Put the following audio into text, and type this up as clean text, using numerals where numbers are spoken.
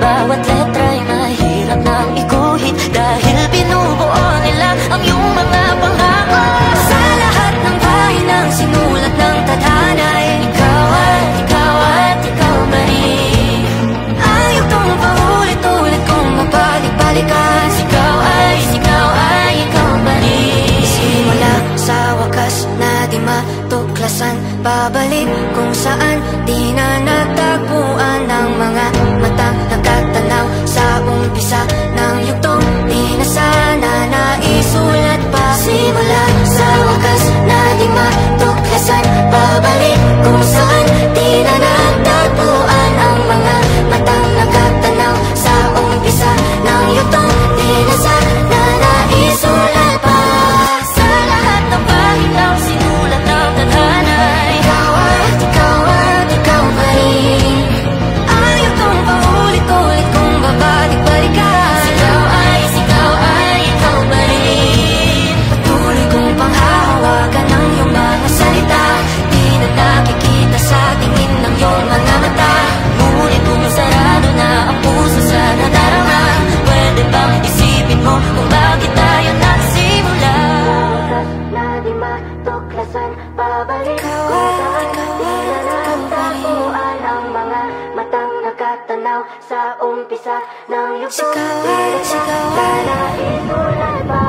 bawat letra'y mahirap nang iguhit, dahil binubuo nila ang iyong mga pangako. Sa lahat ng pahinang sinulat ng tadhana'y ikaw at ikaw pa rin. Ayaw tong paulit-ulit kong mabalik-balikan. Sigaw ay ikaw pa rin. Simula sa wakas na di matuklasan, babalik kung saan di na natagpuan ng mga matang nagkatanaw. Sa umpisa ng yugtong di na sana naisulat pa. Simula sa wakas na di matuklasan, babalik kung saan di na natagpuan ang mga matang nagkatanaw. Sa umpisa ng yugtong di na sana naisulat pa. Sa lahat ng pahinang sinulat ng tadhana, ikaw at ikaw pa rin. Ayaw tong paulit-ulit kung babalik-balikan. Sigaw ay ikaw pa rin. Patuloy kong panghahawakan ng iyong mga salita, di na nakikita sa tingin ng iyong mga mata. Ngunit kung sarado na ang puso sa nadarama, pwede bang isipin mo kung bakit tayo nagsimula? Na di matuklasan, babalik kung saan di na natagpuan ang mga matang nakatanaw. Sa umpisa ng yugtong di na sana naisulat pa.